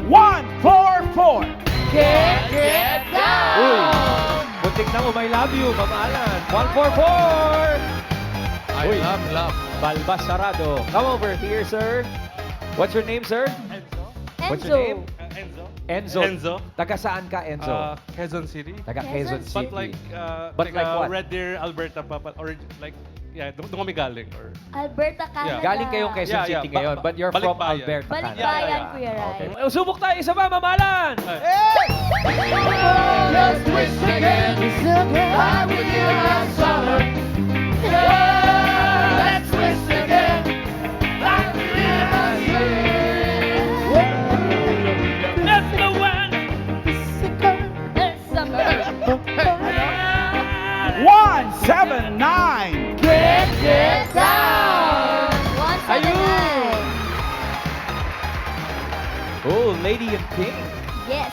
144. Get down! Uy! Buntik na I love you, mamalan. 144! Uy. love. Balbas Sarado. Come over here, sir. What's your name, sir? What's your name? Enzo. Enzo. Taga saan ka, Enzo? Quezon City. Taga Quezon Quezon City. But like, But like what? Red Deer, Alberta pa, or like, yeah, doon kami galing. Or, Alberta, Canada. Galing kayong Quezon Yeah, yeah. City ngayon, but you're from Balikbayan. Alberta, Balikbayan, Canada. Yeah. Kuya Rai. Okay. Subok tayo, isa pa, mamalan! Let's twist again. Like we did last summer. Yeah, let's twist again. Like we did last year. That's the one! Summer. 179. Get down! 179. Oh, Lady in Pink. Yes.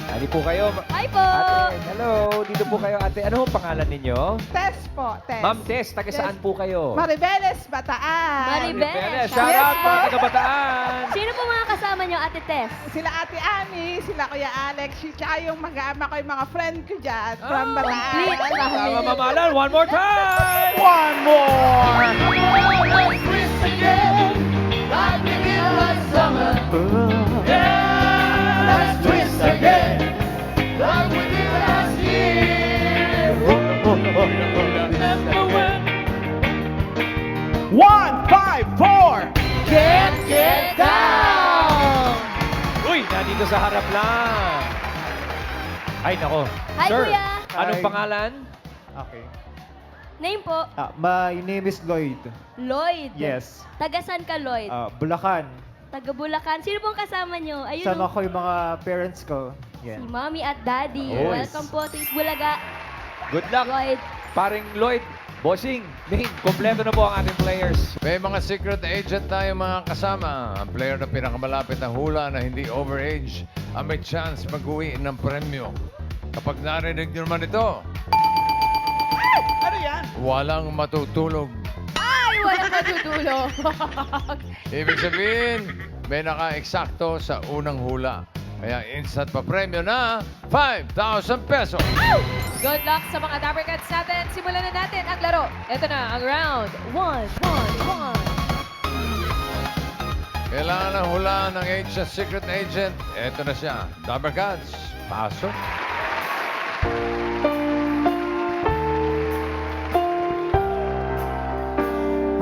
Hindi po kayo. Hi po. Ate, hello. Dito po kayo, ate. Ano ang pangalan ninyo? Tess po, Tess. Ma'am Tess, taga saan po kayo? Maribeles, Bataan. Maribeles. Shout Yes, out po. mga taga Bataan. Sino po mga kasama nyo, Ate Tess? Sila Ate Ami, sila Kuya Alex, tsaka yung mag-aama ko, yung mga friend ko dyan from Bataan. complete Tama, mamalan. One more time. One more. Let's twist again. Like we did last summer. Yeah, let's twist again. Like we did last year. Number one. 154. Get down! Uy, nandito sa harap lang. Ay, nako. Hi, Sir, Kuya. anong Hi. pangalan? Okay. Name po? My name is Lloyd. Lloyd. Yes. Taga saan ka, Lloyd? Bulacan. Taga Bulacan. Sino pong kasama nyo? Ayun Sama o. ko yung mga parents ko. Si Yan. Mommy at Daddy. Yes. Welcome po to Bulaga. Good luck. Lloyd. Paring Lloyd, Bossing, Main, kompleto na po ang ating players. May mga secret agent tayo mga kasama. Ang player na pinakamalapit na hula na hindi overage ang may chance mag-uwi ng premyo. Kapag narinig nyo naman ito, Ano yan? walang matutulog. Ay, walang matutulog. Ibig sabihin, may naka-eksakto sa unang hula. Kaya instant pa premyo na 5,000 pesos. Good luck sa mga Dapper Cats natin. Simulan na natin ang laro. Ito na ang round 1. Kailangan ng hula ng age sa secret agent. Ito na siya. Dapper Cats, pasok.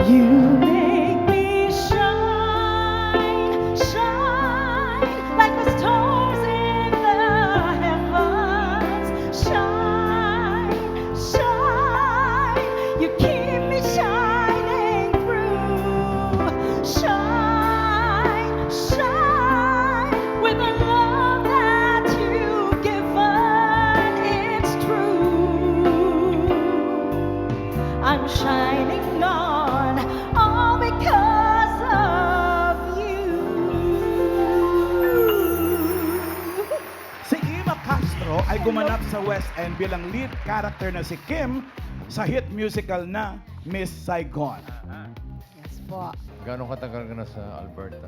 You make me shine, shine like the stars in the heavens. Shine, shine, you keep me shining through. Shine, shine with the love that you've given. It's true. I'm shining on, all because of you. Si Ima Castro ay gumanap sa West End bilang lead character na si Kim sa hit musical na Miss Saigon. Yes po. Gano'ng katagal ka na sa Alberta?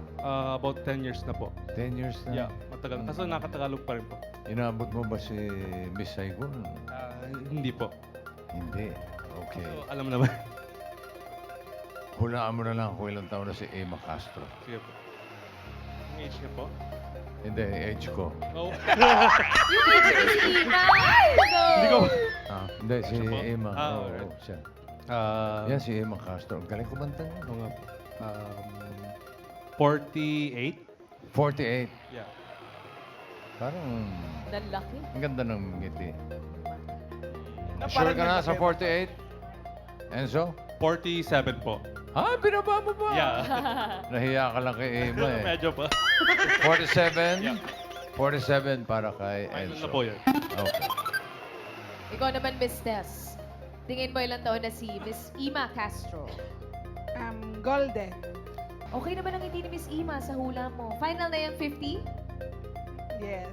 about 10 years na po. 10 years na? Yeah, matagal. Kaso nakatagalog pa rin po. Inabot mo ba si Miss Saigon? Hindi po. Hindi. Okay. So, alam naman. Hulaan mo na lang kung ilang taon na si Emma Castro. Sige po. Ang age niya po? Hindi, age ko. Oh. Yung age ni si Ina. Hindi ko. Hindi, si Siya po? Emma. Oo, alright. siya. Uh, Yan, si Emma Castro. Ang galing kumanta niya. Oo nga po. 48? 48. Yeah. Parang Lalaki. ang ganda ng ngiti. Na Sure parang ka na sa nagkakita. 48? Enzo? 47 po. Ha? Binaba mo ba? Yeah. Nahiya ka lang kay Emma eh. Medyo pa. 47? Yeah. 47 para kay Final Enzo. na po yun. Okay. Ikaw naman, Miss Tess. Tingin mo ilang taon na si Miss Ima Castro. Golden. Okay naman ang ngiti ni Miss Ima sa hula mo. Final na yung 50? Yes.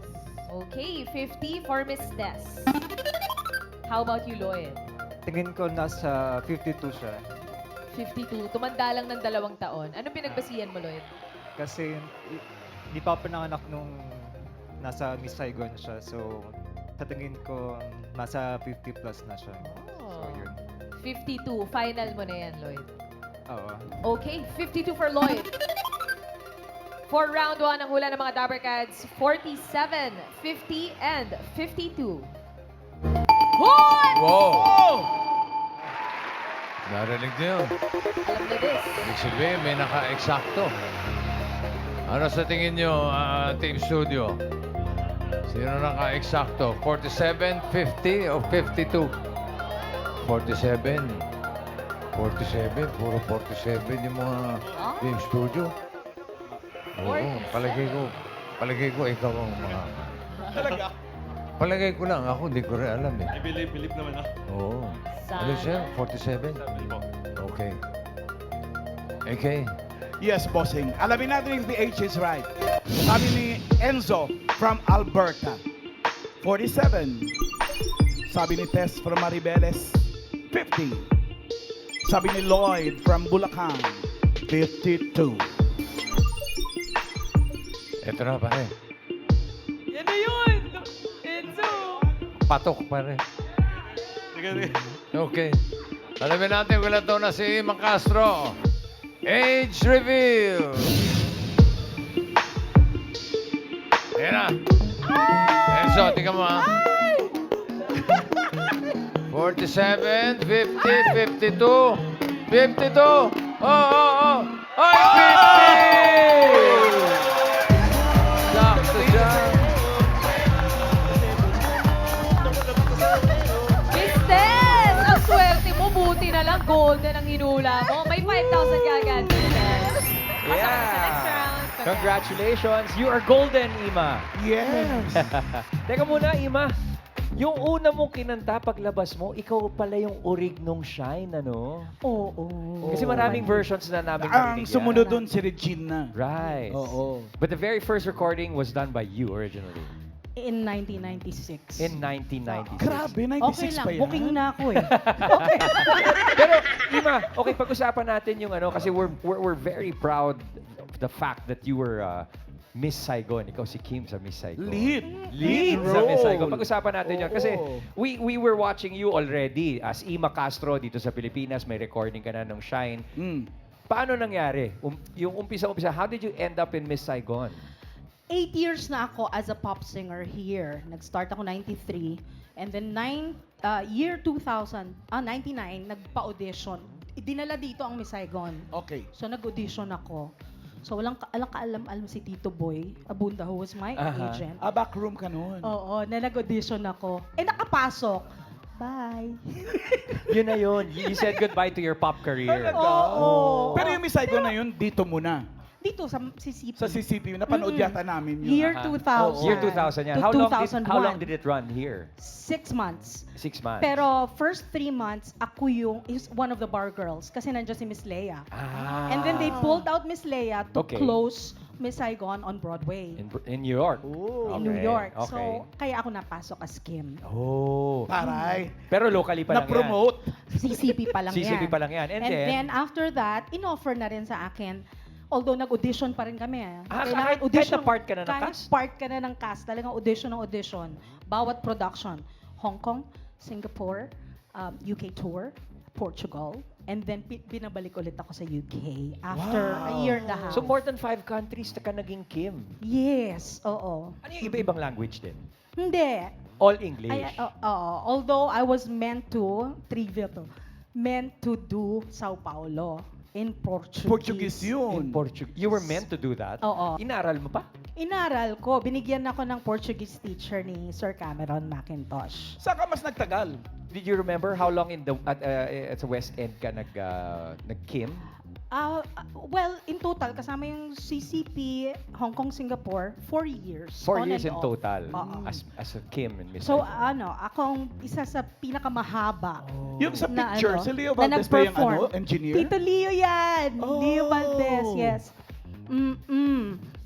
Okay, 50 for Miss Tess. How about you, Lloyd? Tingin ko nasa 52 siya. 52. Tumanda lang ng 2 taon. Anong pinagbasihan mo, Lloyd? Kasi Hindi pa pinanganak nung nasa Miss Saigon siya. So, sa tingin ko, nasa 50 plus na siya. So, yun. 52. Final mo na yan, Lloyd. Oo. Okay, 52 for Lloyd. For round 1, ang hula ng mga Dabbercats, 47, 50, and 52. Hoy! Wow! Narinig niyo yun. Alam na this. Ibig sabihin, may naka-eksakto. Ano sa tingin niyo, Team Studio? Sino naka-eksakto? 47, 50, o 52? 47. 47, puro 47 yung mga Team Studio. Oo, palagay ko ikaw ang mga... Talaga? Palagay ko lang, ako hindi ko rin alam eh. I believe naman ako. Oo. Ano siya? 47? Okay. Okay. Yes, bossing. Alamin natin if the age is right. Sabi ni Enzo from Alberta, 47. Sabi ni Tess from Maribeles, 50. Sabi ni Lloyd from Bulacan, 52. Ito na pare. Yan na yun! Enzo! Patok pare. Sige. Okay. Alamin natin kung ilan taon na si Mang Castro. Age reveal. Ayan na. Enzo, tingnan mo ha. 47, 50, 52, 52. Oh. Ay, 50! Sakto siya. Miss Tess! Ang swerte mo, buti na lang golden ang hinula mo. May 5,000 kagad, Miss Tess. Pasok ka sa next round. Congratulations! You are golden, Ima. Yes. Teka muna, Ima. Yung una mong kinanta paglabas mo, ikaw pala yung urig nung Shine, ano? Oo. Kasi maraming versions na namin Ang narinig yan. sumunod dun si Regina. Right. Oo. But the very first recording was done by you originally. In 1996. In 1996. Grabe, 96 Okay lang, pa yan. booking na ako eh. Pero, Ima, okay, pag-usapan natin yung ano, kasi we're very proud of the fact that you were Miss Saigon. Ikaw si Kim sa Miss Saigon. Lead Sa Miss Saigon. role. Pag-usapan natin yun. Kasi we were watching you already as Ima Castro dito sa Pilipinas. May recording ka na ng Shine. Mm. Paano nangyari? Yung umpisa, how did you end up in Miss Saigon? 8 years na ako as a pop singer here. Nag-start ako 93. And then year 2000, 99, nagpa-audition. Dinala dito ang Miss Saigon. Okay. So nag-audition ako. So walang kaalam-alam si Tito Boy Abunda, who was my Aha. agent. Backroom ka noon. Oo, na nag-audition ako. nakapasok. Bye. Yun na yun. You said goodbye to your pop career. Oo. Pero yung Miss Saigon na yun, dito muna. Dito sa CCP. Sa CCP, napanood yata namin yun. Year Aha. 2000. Year 2000 yan. To How long 2001. did it run here? 6 months. 6 months. Pero first 3 months, ako is one of the bar girls. Kasi nandiyan si Miss Leia. And then they pulled out Miss Leia to Okay. close Miss Saigon on Broadway. In New York. In New York. Okay. So, kaya ako napasok as Kim. Oh. Taray. Pero locally pa lang Na-promote. CCP pa lang yan. CCP pa lang yan. And then, after that, in-offer na rin sa akin. Although nag-audition pa rin kami. kahit na part ka na ng kahit cast? part ka na ng cast. Talagang audition ng audition. Bawat production. Hong Kong, Singapore, UK tour, Portugal, and then binabalik ulit ako sa UK after a year and a half. so more than 5 countries na ka naging Kim. Yes, oo. Ano yung iba-ibang language din? Hindi. All English. Although I was meant to do Sao Paulo in Portuguese. Portuguese yun. In Portuguese. You were meant to do that? Oo. Inaral mo pa? Inaral ko. Binigyan ako ng Portuguese teacher ni Sir Cameron McIntosh. Saka mas nagtagal. Did you remember how long at the West End ka nag-Kim? Well, in total, kasama yung CCP, Hong Kong, Singapore, 4 years. 4 on years and in off. total Oo. as a Kim and Miss So, Saigon. ako ang isa sa pinakamahaba. Yung sa na picture, ano, si Leo na Valdez ba yung nag-perform. engineer? Tito Leo yan! Oh. Leo Valdez, yes.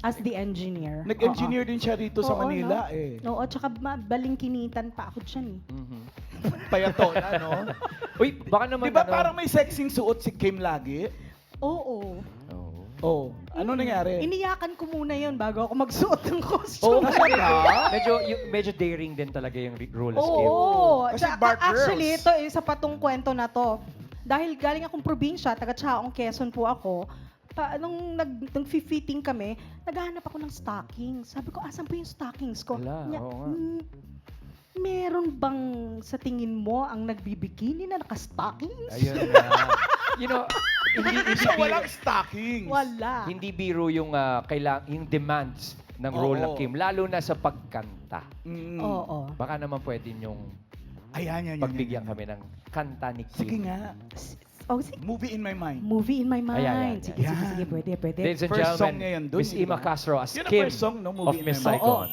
As the engineer. Nag-engineer din siya dito sa Oo, Manila no? eh. Oo, tsaka balingkinitan pa ako dyan eh. Payatona, no? Uy, baka naman Di ba parang may sexing suot si Kim lagi? Oo. Oh. Oh, ano nangyari? Iniyakan ko muna yun bago ako magsuot ng Oo, costume. kasi medyo daring din talaga yung roller scheme. Oo. Kasi Bart Actually, Girls. ito isa pa tong kwento na to. Dahil galing akong probinsya, taga Chaong, Quezon po ako, nung nag-fitting kami, naghahanap ako ng stockings. Sabi ko, asan po yung stockings ko? Wala, Niya, oo nga. Meron bang sa tingin mo ang nagbibikini na naka-stockings? Ayun na. You know, hindi So, walang stockings. Wala. hindi biro yung yung demands ng role ng Oo. Kim, lalo na sa pagkanta. Mm. Oo. Baka naman pwede yung Ayan, yan. pagbigyan kami ng kanta ni Kim. Sige nga. Oh, sige. Movie in my mind. Movie in my mind. Ayan. Sige, sige, Yan. sige. Pwede. Ladies and First song gentlemen, niya yan dun, Miss di Ima ba? Castro as Yun ang Kim first song, no? of Movie in Miss my mind. Saigon.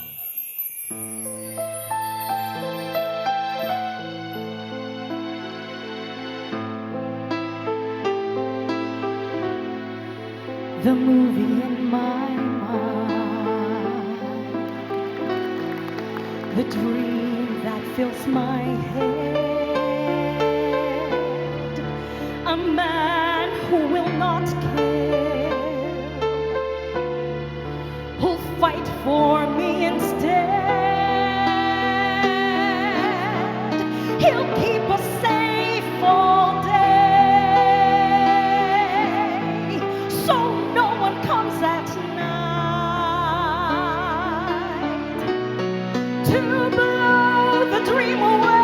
The movie in my mind, the dream that fills my head, a man who will not care, who'll fight for me instead. He'll keep us safe all day, so no one comes at night to blow the dream away.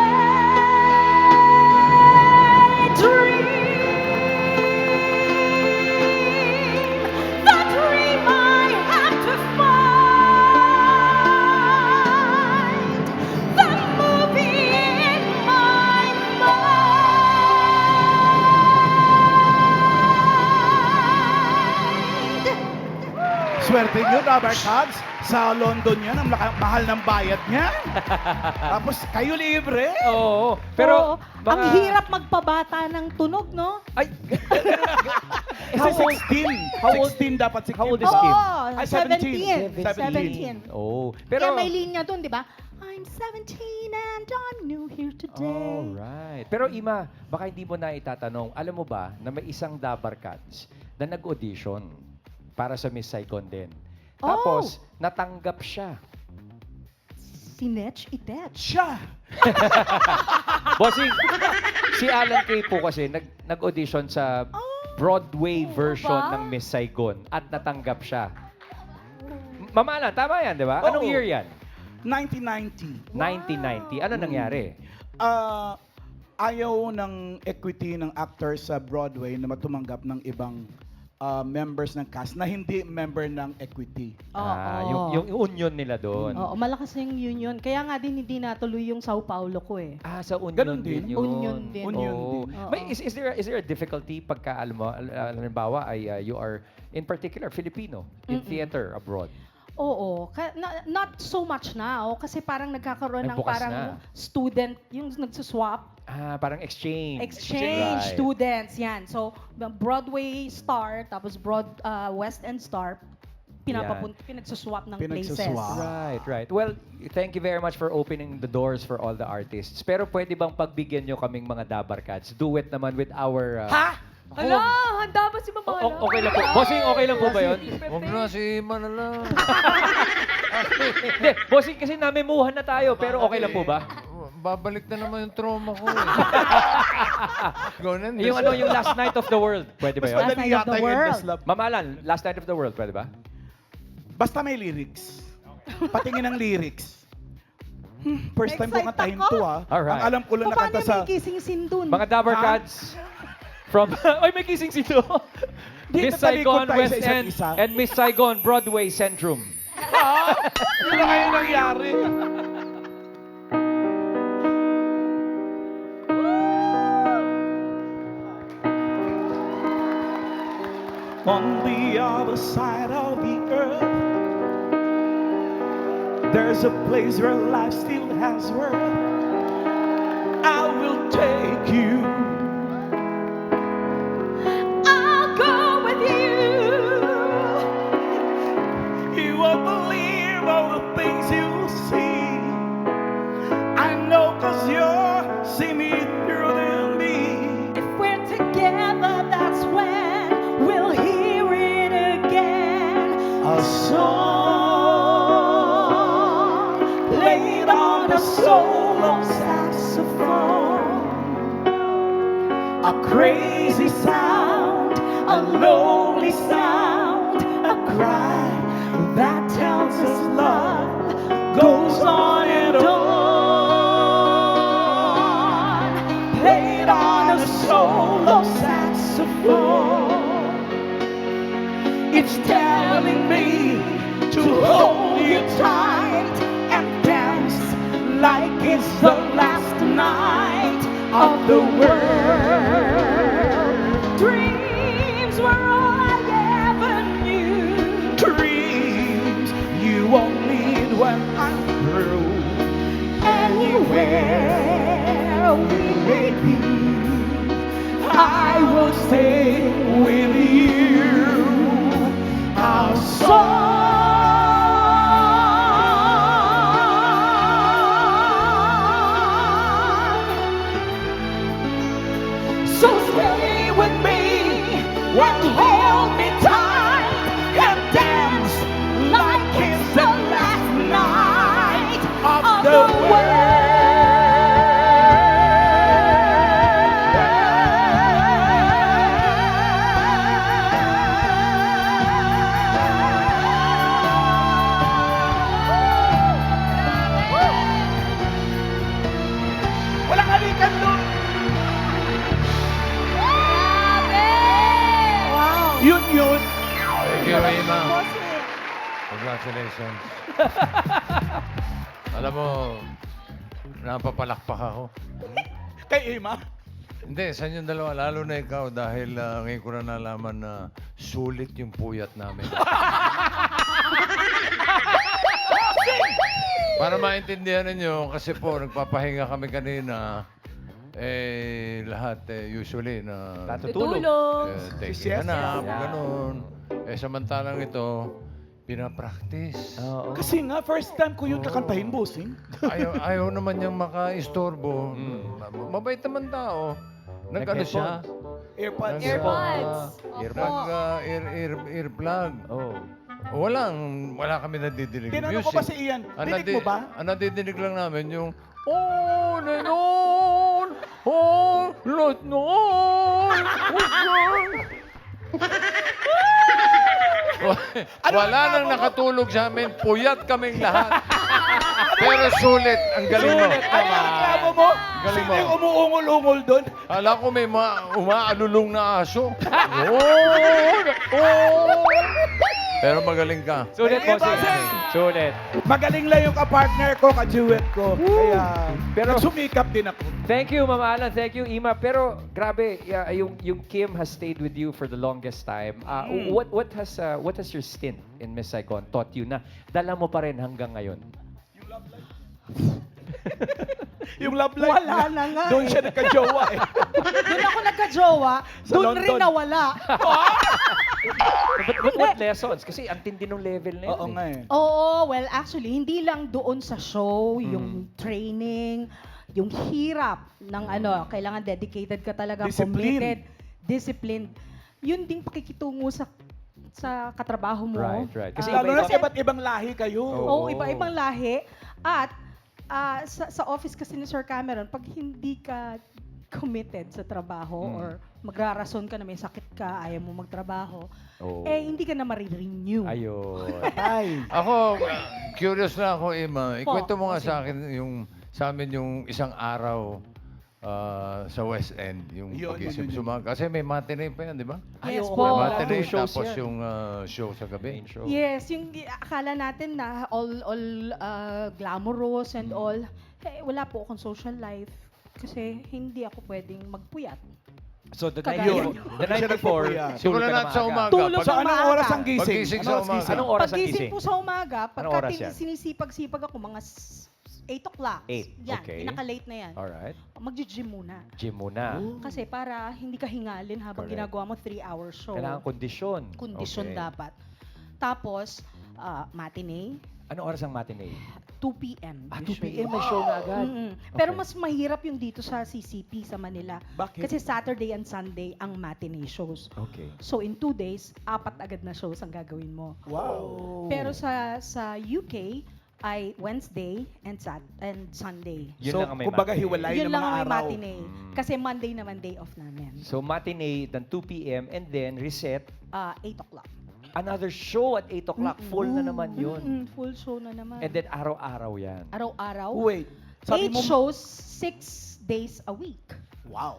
Dream, the dream I have to find, the movie in my mind. Swerte nyo, Dabber Cats. Sa London yan, ang mahal ng bayad niya. Tapos kayo libre. Oo. Pero, Oo, ang hirap magpabata ng tunog, no? Ay! Kasi How old- 16. how old- 16 dapat si Kim. how old is Kim? Ay, 17. 17. Oh. Pero Pero, may linya dun, di ba? I'm 17 and I'm new here today. alright. Pero Ima, baka hindi mo na itatanong, alam mo ba na may isang Dabar Cats na nag-audition para sa Miss Saigon din. Tapos, natanggap siya. Si Netch Itech. Siya. Bossing, si Alan Kay po kasi nag-audition sa Broadway version ba? ng Miss Saigon at natanggap siya. Mama Alan, tama yan, di ba? Anong Oo. year yan? 1990. 1990. Ano nangyari? Ayaw ng equity ng actor sa Broadway na matumanggap ng ibang members ng cast na hindi member ng equity. Yung union nila doon. Oo, malakas yung union. Kaya nga din hindi natuloy yung Sao Paulo ko eh. Sa union Ganun din din. yun. Union din. Union Oo. din. Oo. May, is there a difficulty pagka, alam mo, halimbawa ay you are, in particular, Filipino, in theater abroad? Oo, not so much now kasi parang nagkakaroon ng Nagbukas parang na. student, yung nagsuswap, Parang exchange. exchange Right. students, yan. So, Broadway star, tapos West End star, pinagsuswap ng places. Pinagsuswap. Right. Well, thank you very much for opening the doors for all the artists. Pero pwede bang pagbigyan nyo kaming mga Dabar Cats? Duet naman with our... Ala, handa ba si Mama Ala? Okay lang po. Bossing, okay lang po ba yun? Huwag na si Ima na lang. Hindi, bossing kasi namemuhan na tayo, pero okay lang po ba? Babalik na naman yung trauma ko eh. Ganun. Yung Last Night of the World, pwede ba Mas yun? Last madali Night of yata the yung Endless World. Love. Mama Alan, Last Night of the World, pwede ba? Basta may lyrics. Patingin ng lyrics. First time ko Excite kantahin ako. to Alright. Ang alam ko lang Paano nakanta sa... may kissing scene dun? Mga Dabar Ha? Cats from... Ay, may kissing sito! Di, Miss tatalikod Saigon tayo sa West isa't End isa. and Miss Saigon Broadway Centrum. Yun na ngayon nangyari. On the other side of the earth, there's a place where life still has worth. I will take you. I'll go with you. You won't believe all the things you'll see. I know 'cause you're see me through than me. If we're together, that's when we'll hear it song played on a solo saxophone. A crazy sound, a lonely sound, a cry that tells us love goes on and on. Played on a solo saxophone. It's telling me to hold you tight and dance like it's the last night of the world. Dreams were all I ever knew. Dreams you won't need when I'm through. Anywhere we may be, I will stay with you. Our song. So stay with me and hold me tight and dance like it's the last night of the Walang halikan doon. Wow. Yun. Thank you, Ima. Congratulations. Alam mo, napapalakpak ako. Kay Ima. Hindi, sa inyong dalawa, lalo na ikaw dahil ngayon ko na nalaman na sulit yung puyat namin. Para maintindihan ninyo, kasi po, nagpapahinga kami kanina, lahat usually na Tutulog. taking a nap, ganun. Samantalang ito, pinapractice. Oo. Kasi nga, first time ko yung kakantahin, bossing. Ayaw naman niyang maka-istorbo. Mabait naman tao. Nag-ano siya? Airpods. Earbuds. Earplug. Oh. Wala kami nadidinig ng Tinanong ko music. pa si Ian, dinig mo ba? Ang nadidinig lang namin yung on and on, all night Wala nang nakatulog sa amin. Puyat kaming lahat. Pero sulit. Ang galing mo. Sulit Ano ang reklamo mo? Galing Sino mo. yung umuungol-ungol doon? Hala ko may umaalulong na aso. Oh. Pero magaling ka. Sulit, Thank you, bossing. bossing. Sulit. Magaling lang yung kapartner ko, ka-duet ko. Kaya, Pero- sumikap din ako. Thank you, Ma'am Alan. Thank you, Ima. Pero grabe, yung Kim has stayed with you for the longest time. What has your stint in Miss Saigon taught you na dala mo pa rin hanggang ngayon? Yung love life Wala niya, na nga doon eh. siya nagka-jowa eh. Doon ako nagka-jowa, Sa doon London. rin nawala. But what lessons? Kasi ang tindi ng level na yun. Oo nga eh. Oo, well actually, hindi lang doon sa show, yung training, yung hirap ng kailangan dedicated ka talaga, Discipline. committed, disciplined. Yun ding pakikitungo sa katrabaho mo. Right. Kasi Lalo na iba-iba. sa iba't ibang lahi kayo. Oo, iba-ibang lahi. At sa office kasi ni Sir Cameron, pag hindi ka committed sa trabaho or magrarason ka na may sakit ka, ayaw mo magtrabaho, Oo. hindi ka na marirenew. Ayun. Ay. Ako, curious na ako, Ima. Po, Ikwento mo nga kasi- sa akin sa amin yung isang araw sa West End, yung Yun, pag-isip yun. sumaga. Kasi may matinee pa yan, di ba? Yes Ayun, po. may Matinee, two shows tapos yan. yung show sa gabi. Main show. Yes, yung akala natin na all glamorous and all. Wala po akong social life kasi hindi ako pwedeng magpuyat. So the Kagaya night, yun. the night before, Siya Siguro tulog ka natin sa maaga. umaga. Tulog Pag- So, anong maaga. oras ang gising? Paggising sa Anong oras umaga. gising? Anong oras ang Paggising gising? po sa umaga, Anong pagka oras yan? sinisipag-sipag ako, mga 8 o'clock. 8, Yan, okay. pinaka-late na yan. Alright. Mag-gym muna. Gym muna. Kasi para hindi ka hingalin habang Correct. ginagawa mo 3-hour show. Kailangan kondisyon. Kondisyon Okay. dapat. Tapos, matinee, Anong oras ang matinee? 2 p.m. Ah, 2 usually. p.m. may show na agad. Mm-mm. Pero Okay. mas mahirap yung dito sa CCP sa Manila. Bakit? Kasi Saturday and Sunday ang matinee shows. Okay. So in 2 days, 4 agad na shows ang gagawin mo. Wow. Pero sa UK ay Wednesday and Sunday. Yun so, lang ang may kumbaga matinee. hiwalay Yun ng lang mga ang may araw. matinee. Mm. Kasi Monday naman day off namin. So matinee, then 2 p.m. and then reset. 8 o'clock. Another show at 8 o'clock. Full na naman yun. Full show na naman. And then araw-araw yan. Araw-araw. Wait. Sabi 8 mo, shows, 6 days a week. wow.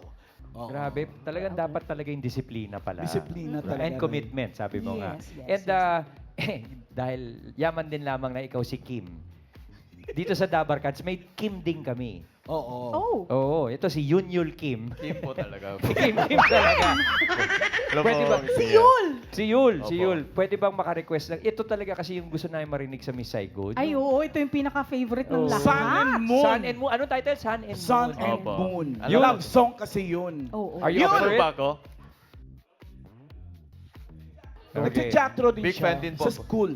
Oo. Grabe, talagang dapat talaga yung disiplina pala. Disiplina talaga. And commitment, sabi mo nga. Yes, yes, And dahil yaman din lamang na ikaw si Kim, dito sa Dabar Cats, may Kim din kami. Oo. Oh. Oo, ito si Yunyul Kim. Kim po talaga. Kim talaga. Hello Pwede po. ba? Si Yul! Si Yul, si Opo. Yul. Pwede bang maka-request lang? Ito talaga kasi yung gusto namin marinig sa Miss Saigon. Ay, oo. Ito yung pinaka-favorite ng Oh. lahat. Sun and Moon. Sun and Moon. Ano title? Sun and Sun Moon. and Opo. Moon. Alam mo- Love song kasi yun. Oo. Are you up Yun! for Ano it? ba ako? Nagteatro din Big siya fan din po sa ako. school.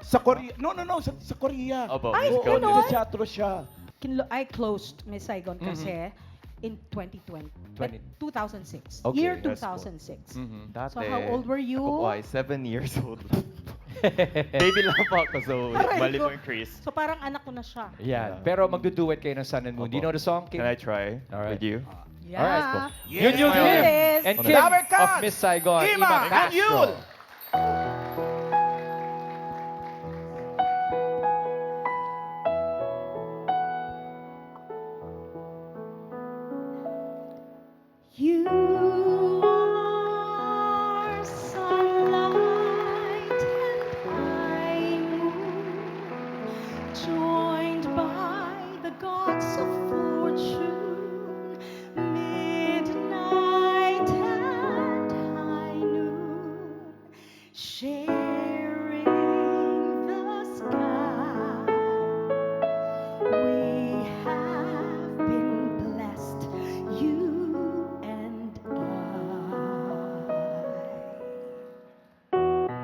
Sa Korea. No, sa Korea. Opo. Ay, Miss Cody. ganon? Nagteatro siya. I closed Miss Saigon Mhm. kasi in 2020. 2006. Okay, Year yes po. 2006. Mhm. Dati, So how old were you? Ako po ay 7 years old. Baby lang po ako, so Aray mali ko. po yung Chris. So parang anak ko na siya. Yan. Pero magduduet kayo ng Sun and Moon. Do you know the song, Kim? Can I try Alright. with you? Yeah. Alright po. Yes. Yun yung Kim. Yes. And On Kim Dabar Cats. of Miss Saigon. Ima and Castro. Yul. You are sunlight and moon, joined by the gods of fortune, midnight and high noon, sharing the sky. We have been blessed, you and I.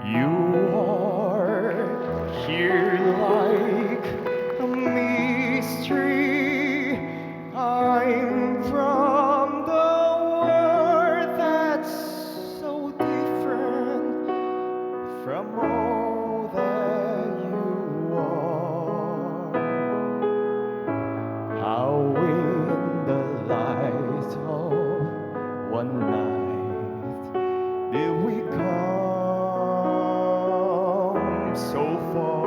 You are here like a mystery. I'm from the world that's so different from all that you are. How in the light of one night did we come so far?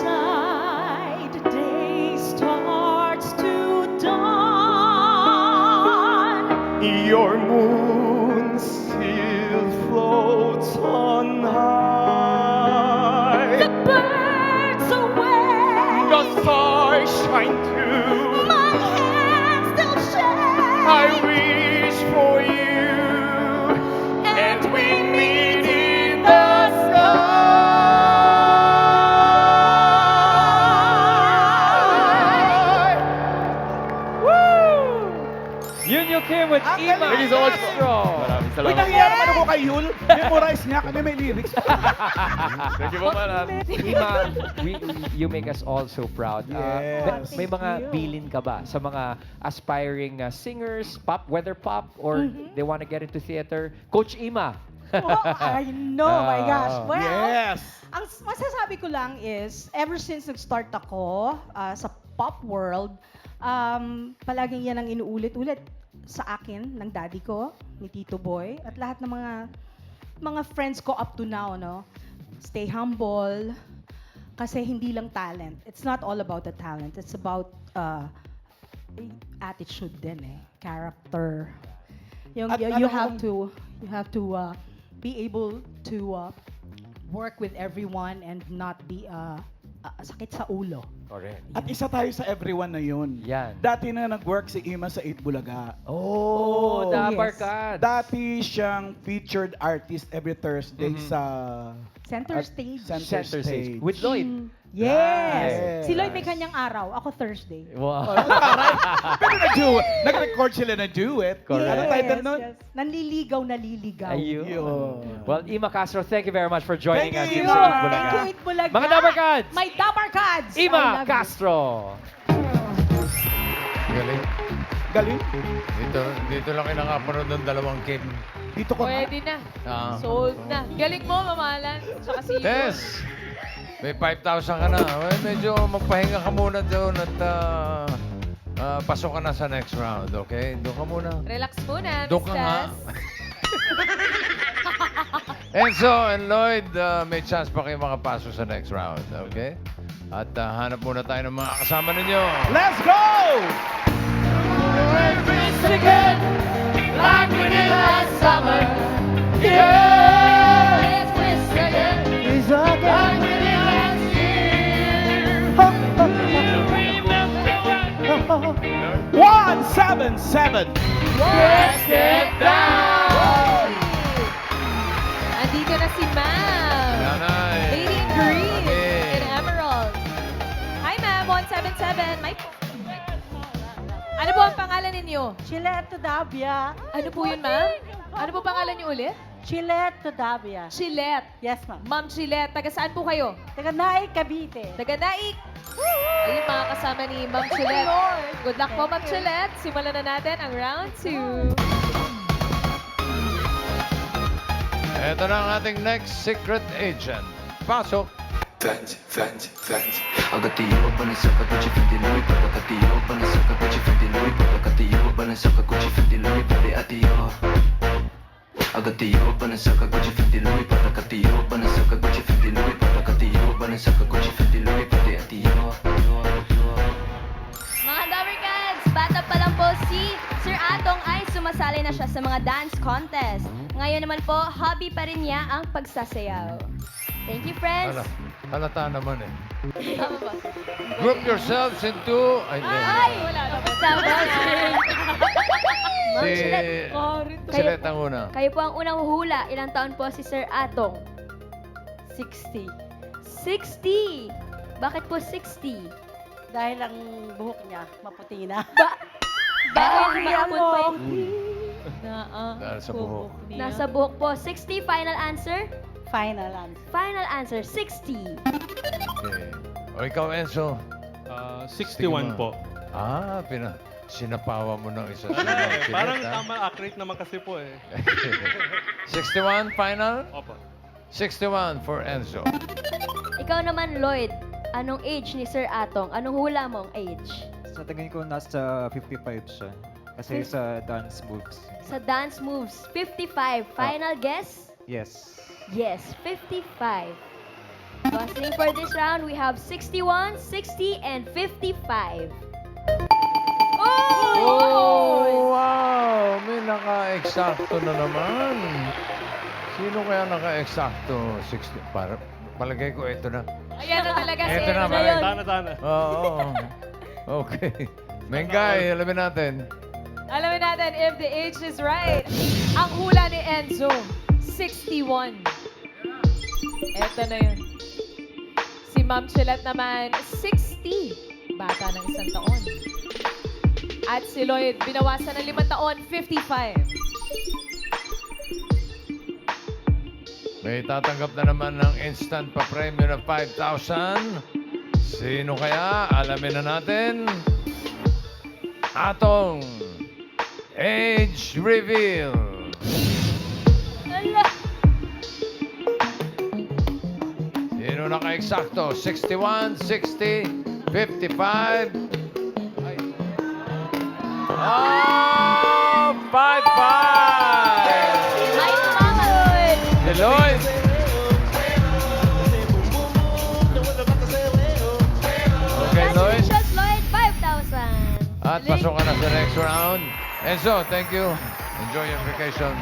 Outside, day starts to dawn. Your moon still floats on high. The birds away. The stars shine too. My hands still shake. I wish for you, and we meet in the sky. Yun yung Kim with Ang Ima galing. Thank you so much po. Castro. Maraming Uy, salamat. nahiya naman ako kay Yul. Memorize niya kami may lyrics. Thank you po, madam. Ima, you make us all so proud. Yes. May mga Thank you. bilin ka ba sa mga aspiring singers, pop, whether pop, or they want to get into theater? Coach Ima. Oh, I know, my gosh. Oh. Well, Yes. ang masasabi ko lang is, ever since nag-start ako sa pop world, palaging yan ang inuulit-ulit sa akin, ng daddy ko, ni Tito Boy, at lahat ng mga friends ko up to now, no? Stay humble, kasi hindi lang talent. It's not all about the talent. It's about attitude din eh. Character. Yung, At you ano have to be able to work with everyone and not be sakit sa ulo. Correct. At isa tayo sa everyone na yun. Yan. Dati na nag-work si Ima sa 8 Bulaga. Oh, Dabar yes. Cats. Dati siyang featured artist every Thursday sa Center at stage. Center stage. With Lloyd. Yes. Nice. Si Lloyd may kanyang araw. Ako Thursday. Wow. Pero nag-record sila na duet. Correct. Ano title nun? Yes. Nanliligaw, naliligaw. Ayun. Yun. Well, Ima Castro, thank you very much for joining Thank us you, dito sa Ima. Eat Bulaga. Thank you, Eat Bulaga. Mga Dabar Cats! My Dabar Cats! I Ima love you. Castro. Galing. Galing. Dito lang kayo nakapanood ng dalawang Kim. Dito ko. Pwede na. Ah. Sold na. Galing mo, mamalan. Tsaka si Tess! May 5,000 ka na. Well, medyo magpahinga ka muna doon at pasok ka na sa next round, okay? Doon ka muna. Relax muna, Doon Miss ka nga. Tess. Enzo and Lloyd, may chance pa kayo makapasok sa next round, okay? At hanap muna tayo ng mga kasama ninyo. Let's go! again, like we did last summer. Yeah, let's twist again, like we did last year. Remember what 177. let's get down. Andito na si Ma'am. Nanay. Lady in green Okay. in emerald. Hi, Ma'am. 177. Ano po ang pangalan ninyo? Chilete Davia. Ano po yun, Ma'am? Ano po pangalan niyo ulit? Chilete Davia. Chilette. Yes, ma'am. Ma'am Chilette. Taga saan po kayo? Taga Naik, Cavite. Taga Naik. Ayun, mga kasama ni Ma'am Chilette. Good luck po, Ma'am Chilette. Simulan na natin ang round 2. Ito na ang ating next secret agent. Pasok. Fancy, fancy, fancy. Agatiyo banasaka Gucci Fendi Louis Pagkakatiyo banasaka Gucci Fendi Louis Pagkakatiyo banasaka Gucci Fendi Louis Pati atiyo Agatiyo banasaka Gucci Fendi Louis Pagkakatiyo banasaka Gucci Fendi Louis Pagkakatiyo banasaka Gucci Fendi Louis Pati atiyo Mga Dabarkads, bata pa lang po si Sir Atong ay sumasali na siya sa mga dance contest. Ngayon naman po, hobby pa rin niya ang pagsasayaw. Thank you, friends. Halata naman eh. Tama ba? Group yourselves into... Ay, hindi. Ay! Wala na ba? Tama Ma'am Si... Chilette, Silet ang una. kayo po ang unang huhula. Ilang taon po si Sir Atong? 60. 60! Bakit po 60? Dahil ang buhok niya, maputi na. Dahil maapon pa yung... Dahil sa buhok. Nasa buhok po. 60, final answer? Final answer. Final answer, 60. Okay. O ikaw, Enzo. 61 po. Sinapawa mo ng isa sa Wala mga eh. Silet, Parang ha? tama, accurate naman kasi po eh. 61 final? Opo. 61 for Enzo. Ikaw naman, Lloyd. Anong age ni Sir Atong? Anong hula mong age? Sa tingin ko nasa 55 siya. Kasi sa dance moves. Sa dance moves, 55. Final guess? Yes. Yes, 55. Bustling for this round, we have 61, 60, and 55. Oh, wow! May naka-eksakto na naman. Sino kaya naka-eksakto? 60. Palagay ko, ito na. Ayan na talaga si Eto na, Enzo pare. yun. Tana. Oo. Okay. Mengay, alamin natin. Alamin natin if the age is right. Ang hula ni Enzo, 61. Eto na yun. Si Ma'am Chilette naman, 60. Bata ng 1 taon. At si Lloyd, binawasan ng 5 taon, 55. May tatanggap na naman ng instant pa-premium na 5,000. Sino kaya? Alamin na natin. Atong age reveal. Sino naka-eksakto? 61, 60, 55. Ay. Oh! 55! May tumawag! Si Lloyd. Okay, Lloyd. Congratulations, Lloyd! 5,000! At pasok ka na sa next round. Enzo, thank you. Enjoy your vacation.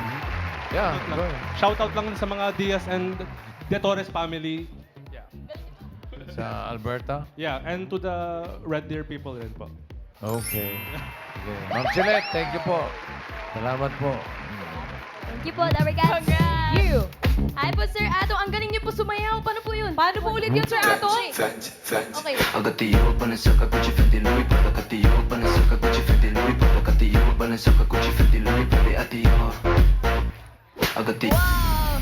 Yeah, go. Shout out lang sa mga Diaz and De Torres family. Yeah. Sa Alberta? Yeah, and to the Red Deer people rin po. Okay. Okay. Ma'am Chilet, thank you po. Salamat po. Thank you po, Dabber Cats. You. Hi po, Sir Atong. Ang galing niyo po sumayaw. Paano po yun? Paano po ulit yun, Sir Atong? Okay. Agatiyo panasaka Gucci Fendi Louis Pagkatiyo panasaka Gucci Fendi Louis Pagkatiyo panasaka Gucci Fendi Louis Pagkatiyo Agatiyo Wow!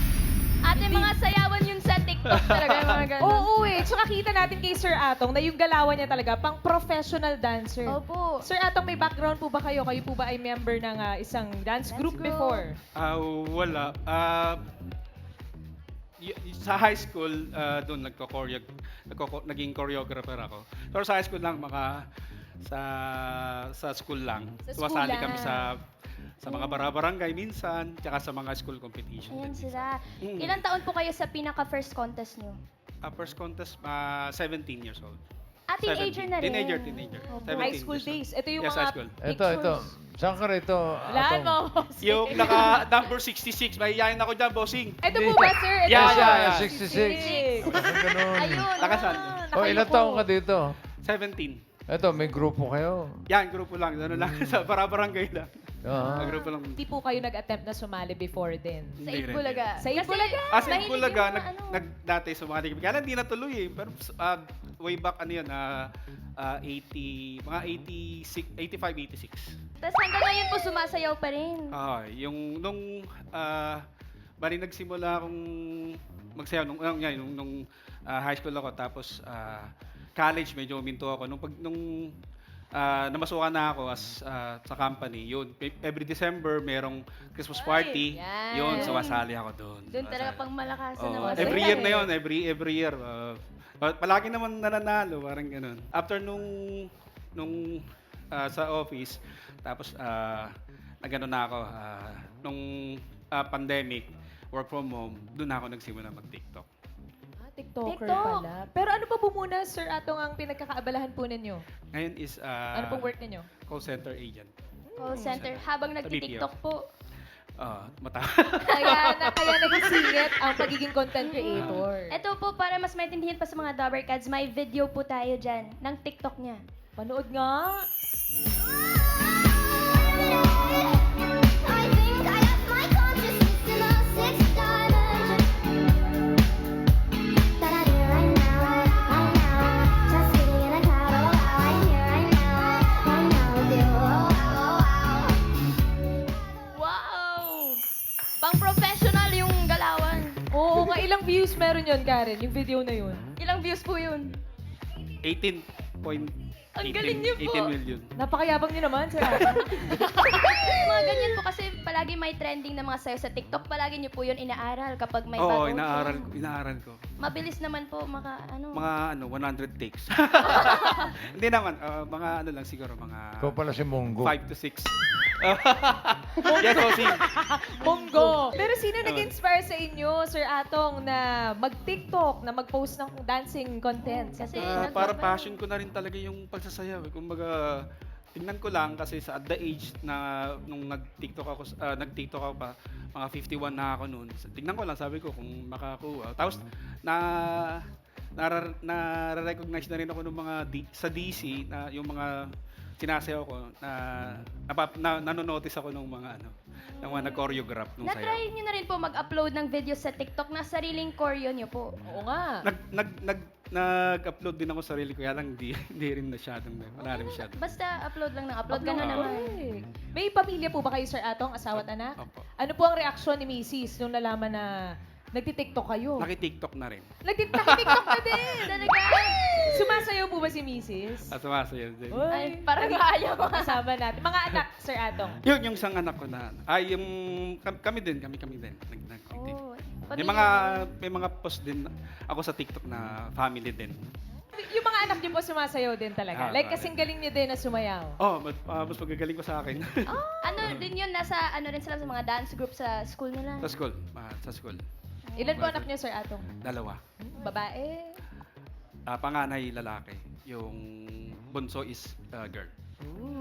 Ate, mga sayawan yun sa TikTok talaga, yung mga ganun. Oo eh. Tsaka kita natin kay Sir Atong na yung galawan niya talaga pang professional dancer. Opo. Sir Atong, may background po ba kayo? Kayo po ba ay member ng isang dance group group. before? Wala. Sa high school, doon naging choreographer ako. Pero sa high school lang, sa school lang. Sa school Sumasali lang. kami sa mga barangay minsan, tsaka sa mga school competition. Ayan sila. Mm. Ilang taon po kayo sa pinaka-first contest niyo? First contest, 17 years old. Teenager na rin. Teenager. Opo. 17 High school years old. days. Ito yung Yes, mga high school. Ito. Saan ka rito? Laan mo. Yung naka number 66, mahihayin ako dyan, bossing. Ito po ba, sir? Ito Yeah, po. yeah, 66. Ganun. Ayun. Nakasan? Oh, ilang taong ka dito? 17. Ito, may grupo kayo. Yan, grupo lang. Ano lang, sa barangay lang. Ah. Grupo lang. Hindi po kayo nag-attempt na sumali before din. Sa Hindi rin. Itbulaga. Sa Itbulaga? Sa mahilig Itbulaga, yung mga ano. dati sumali kami. Kaya lang di natuloy eh. Pero way back, ano yun, 80, mga 86, 85, 86. Tapos hanggang ngayon po sumasayaw pa rin. Bali nagsimula akong magsayaw nung high school ako. Tapos college, medyo uminto ako. Nung namasukan na ako sa company, yun. Every December, merong Christmas party. yan. Yun, sumasali ako doon. Doon talaga pang malakasan Oo, naman. every year na yun, every year. Palagi naman nananalo, parang ganun. After nung sa office, tapos nagano na ako, nung pandemic, work from home, doon na ako nagsimula mag-TikTok. TikToker TikTok. pala. Pero ano pa po muna, Sir Atong, ang pinagkakaabalahan po ninyo? Ngayon is Ano pong work ninyo? call center agent. Call center. Habang nagti-TikTok po. Kaya nagsingit ang pagiging content creator. Ito po, para mas maintindihan pa sa mga Dabber Cats, may video po tayo dyan ng TikTok niya. Panood nga. Wow! Pang-professional yung galawan. Oo nga, ilang views meron yun, Karen, yung video na yun? Ilang views po yun? 18 Ang galing niyo po. 18 million. Napakayabang niyo naman, Sir Atong. Mga ganyan po kasi palagi may trending na mga sayo sa TikTok. Palagi niyo po yun inaaral kapag may Oo, bagong inaaral ko. Mabilis naman po Mga 100 takes. Hindi naman, mga ano lang siguro, mga Ikaw pala si Munggo. 5 to 6. Yes, bossing. Monggo. Pero sino nag-inspire sa inyo, Sir Atong, na mag-TikTok, na mag-post ng dancing content? Kasi Para passion ko na rin talaga yung pagsasayaw. Kumbaga, tingnan ko lang kasi sa at the age na nung nag-TikTok ako pa, mga 51 na ako noon. Tingnan ko lang, sabi ko kung makakuha. Tapos na-recognize na rin ako ng mga sa DC na yung mga sinasayaw ko na nanonotice ako ng mga nag-choreograph nung sayaw. Na-try niyo na rin po mag-upload ng video sa TikTok na sariling choreo niyo po. Oo nga. Nag-upload din ako sarili ko, kaya lang hindi rin masyadong, wala rin masyadong. Basta upload lang ng upload. Ganun naman. Okay. May pamilya po ba kayo, Sir Atong, asawa at anak? Opo. Ano po ang reaksyon ni Mrs. nung nalaman na nagti-TikTok kayo? Naki-TikTok na rin. Nagti-TikTok na din! Talaga? Sumasayaw po ba si Mrs.? Sumasayaw din. Ay, parang ayaw. Kasama natin. Mga anak, Sir Atong. Yun, yung isang anak ko na, kami din. Oh, May mga post din ako sa TikTok na family din. Yung mga anak niyo po sumasayaw din talaga. Like kasing galing niyo din na sumayaw. Mas magagaling ko sa akin. Ano din yun, nasa rin sila sa mga dance group sa school nila. Sa school. Ilan po anak niyo, Sir Atong? 2. Babae? Panganay lalaki. Yung bunso is girl.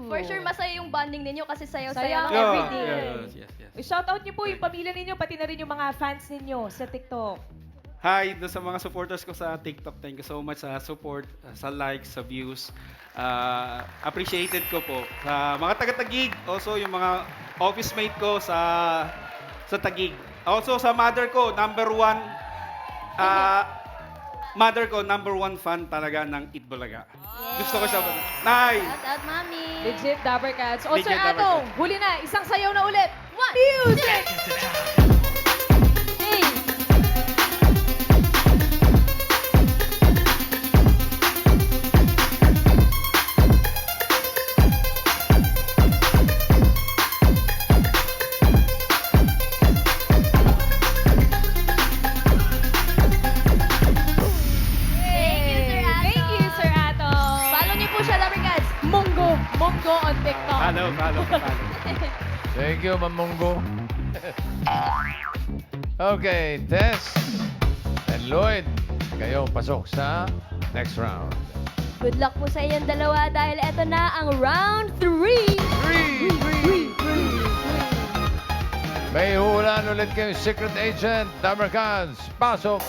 For sure, masaya yung bonding ninyo kasi Sayaw sayaw-sayaw. everyday. Yes. I-shoutout niyo po yung pamilya ninyo, pati na rin yung mga fans ninyo sa TikTok. hi doon sa mga supporters ko sa TikTok. Thank you so much sa support, sa likes, sa views. Appreciated ko po. Sa mga taga-Taguig, also yung mga office mate ko sa Taguig. Also sa mother ko, number one fan talaga ng Itbulaga. Gusto ko siya. Nay! Shout out, Mami. Legit Dabber Cats. O, Legit Sir Dabber Atong, Cats. huli na. Isang sayaw na ulit. Music! Hey. Thank you, Sir Atong. Follow niyo po siya, Dabber Cats. Monggo on TikTok. Follow. Thank you, Mamunggo. Okay, Tess and Lloyd, kayo pasok sa next round. Good luck po sa inyong dalawa dahil eto na ang round 3. May hulaan ulit kayo, Secret Agent, Damercans. Pasok!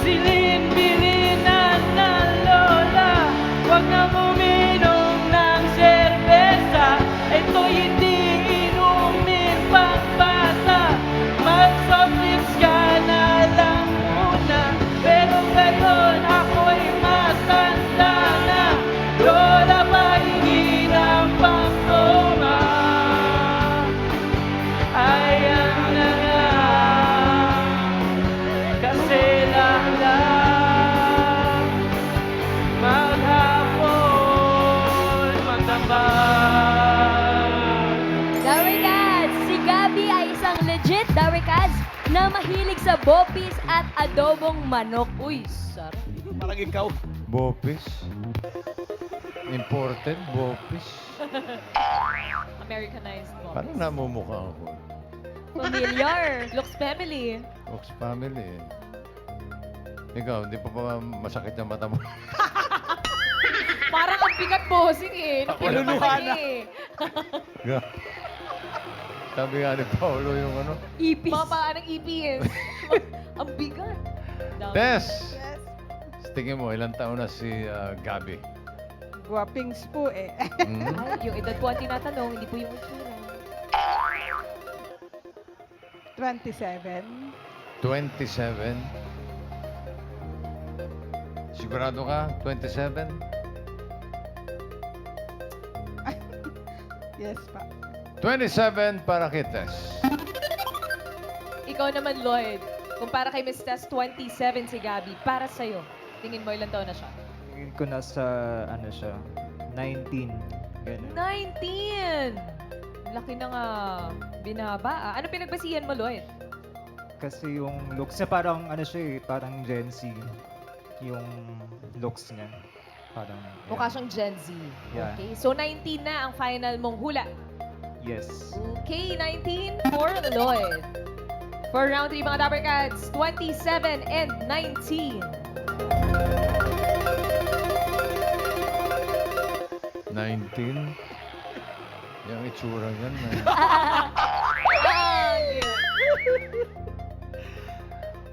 Silin-bilinan na lola, huwag na uminom ng serbesa. Ito'y hindi inumin pang bata. Mag-soft drinks ka na lang muna. Pero ngayon ako'y matanda na. Lola, pahingi ng pangkoma. Ayan na nga. Kasi lang maghapon magdambag. Dabber Cats, si Gabby ay isang legit Dabber Cats na mahilig sa bopis at adobong manok. Uy, sarap. Parang ikaw. Bopis. Imported Bopis. Americanized mo. Parang namumukha ako. Familiar. Looks family. Ox family. Ikaw, hindi pa masakit yung mata mo. Parang ang bigat bossing eh. Maluluha na. Sabi nga ni Paolo yung ano. Ipis. Mapaan ng ipis. Ang bigat. Tess! Tingin mo, ilang taon na si Gabby? Guwapings po eh. Hmm? Ay, yung edad po ang tinatanong, hindi po yung itsura. 27. 27? Sigurado ka? 27? Yes pa. 27 para kay Tess. Ikaw naman, Lloyd. Kung para kay Miss Tess, 27 si Gabby. Para sa'yo, tingin mo ilang taon na siya? Tingin ko nasa, ano siya, 19. Ganun. 19! Laki na nga binaba. Ano pinagbasihan mo, Lloyd? Kasi yung looks niya parang, ano siya eh, parang Gen Z. Yung looks niya. Parang, yan. Mukha siyang Gen Z. Yeah. Okay, so 19 na ang final mong hula. Yes. Okay, 19 for Lloyd. For round 3, mga Dabber Cats, 27 and 19. 19? Yung itsura yan.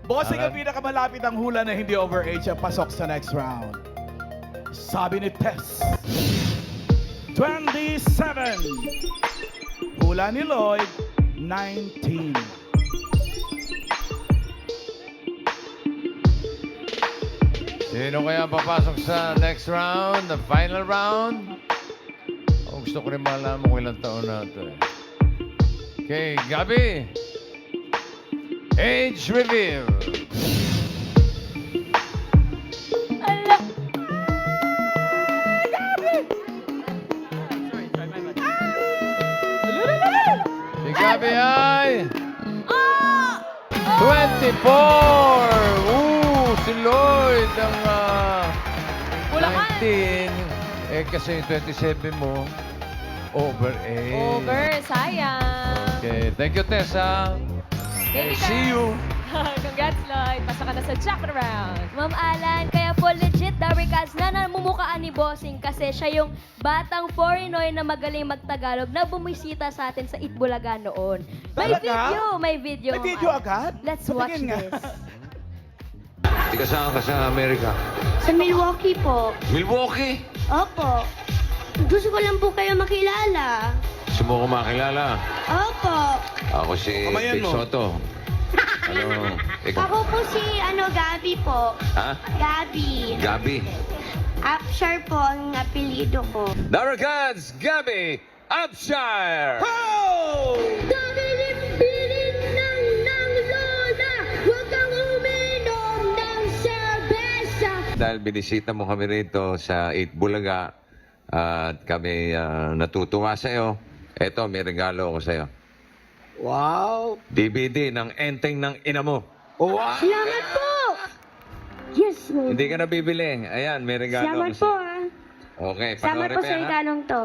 Bossing ang pinakamalapit ang hula na hindi overage ang pasok sa next round. Sabi ni Tess, 27. Hula ni Lloyd, 19. Sino kaya ang papasok sa next round, the final round? Oh, gusto ko rin malaman kung ilang taon na ito eh. Okay, Gabby. Age reveal. Si Gabby ay 24! Si Lloyd ang 19. Eh kasi yung 27 mo, over 8. Over, sayang. Okay, thank you, Tessa. Thank you, See you. Congrats, Lloyd. Pasa ka na sa jackpot round. Ma'am Alan, kaya po legit Dabarkads na namumukaan ni Bossing kasi siya yung batang foreigner na magaling magtagalog na bumisita sa atin sa Itbulaga noon. May Talaga? video, may video. May video ang- agad? Let's watch Patingin nga. this. Tika saan ka sa Amerika? Sa Milwaukee po. Milwaukee? Opo. Gusto ko lang po kayo makilala. Gusto mo ko makilala? Opo. Ako si Kamayan Vic mo. Soto. Ano? Ikaw? Ako po si Gabi po. Ha? Gabi. Gabi. Upshire po ang apelido ko. Dabarkads, Gabi Upshire! Biling ng lola, huwag kang uminom ng serbesa. Dahil binisita mo kami rito sa Itbulaga at kami natutuwa sa iyo, eto, may regalo ako sa iyo. Wow! DVD ng Enteng ng Ina Mo. Wow! Salamat po. Yes, mo. Hindi ka na bibili. Ayan, may regalo Salamat ako po, sa ah. Okay, Salamat panoorin po pa sa yan, ha? itanong to.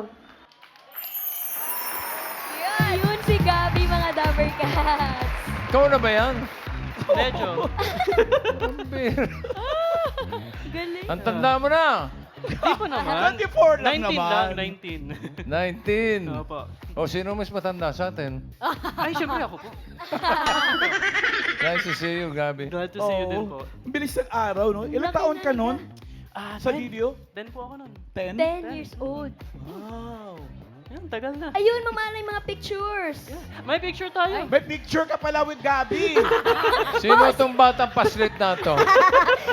Yun si Gabi, mga Dabarkads. Ikaw na ba yan? Medyo. Galing. Ang tanda mo na. Di pa naman. 24 lang 19 naman. lang, 19. 19. Opo. O, sino mas matanda sa atin? Ay, syempre ako po. Nice to see you, Gabi. Glad to see you din po. Ang bilis ng araw, no? Ilang taon ka nun? Sa video? 10 po ako nun. 10? 10 years old. Wow! Yan, tagal na. Ayun, mamalay mga pictures. May picture tayo. May picture ka pala with Gabi! Sino itong batang paslit na to?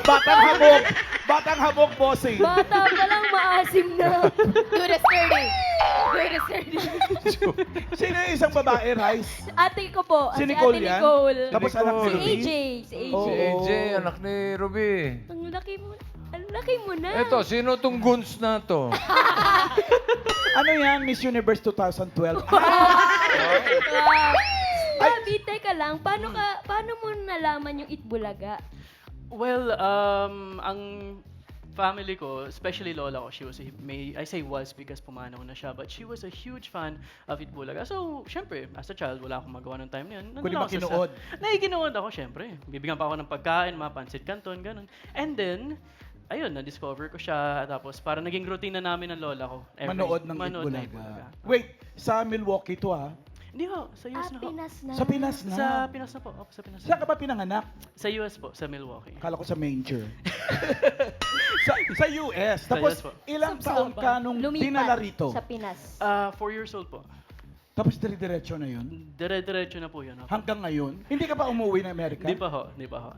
Batang habog! Batang habog, bossing! Bata pa lang maasim na. Do the sturdy. Do the sturdy. Sino yung isang babae, Rice? Ate ko po. Si Ate Nicole yan? Nicole. Tapos anak ni Si Ruby? AJ. Si AJ. Oo. Si AJ, anak ni Ruby. Ang laki mo. Ang laki mo na. Eto, sino itong guns na to? Ano yan? Miss Universe 2012? Gabi, teka lang. Paano mo nalaman yung Itbulaga? Well, ang family ko, especially lola ko, she was I say was because pumanaw na siya, but she was a huge fan of Itbulaga. So, syempre, as a child, wala akong magawa ng time na yun. Kundi makinood. Nakikinood ako, syempre. Bibigyan pa ako ng pagkain, mga pansit canton, ganun. And then, ayun, na-discover ko siya. Tapos, parang naging routine na namin ng lola ko. Manood ng Manood Itbulaga. Wait, sa Milwaukee to ha? Hindi ho, sa US na ho. Pinas na. Sa Pinas na? Sa Pinas na po. Opo, sa Pinas Saan na. ka ba pinanganak? Sa US po, sa Milwaukee. Kala ko sa manger. sa US. Sa Tapos, US po. ilang taon ka nung Lumipat dinala rito? sa Pinas. 4 years old po. Tapos dire-diretso na yun? Dire-diretso na po yun. Opo. Hanggang ngayon? Hindi ka ba umuwi ng Amerika? Hindi pa ho, hindi pa ho.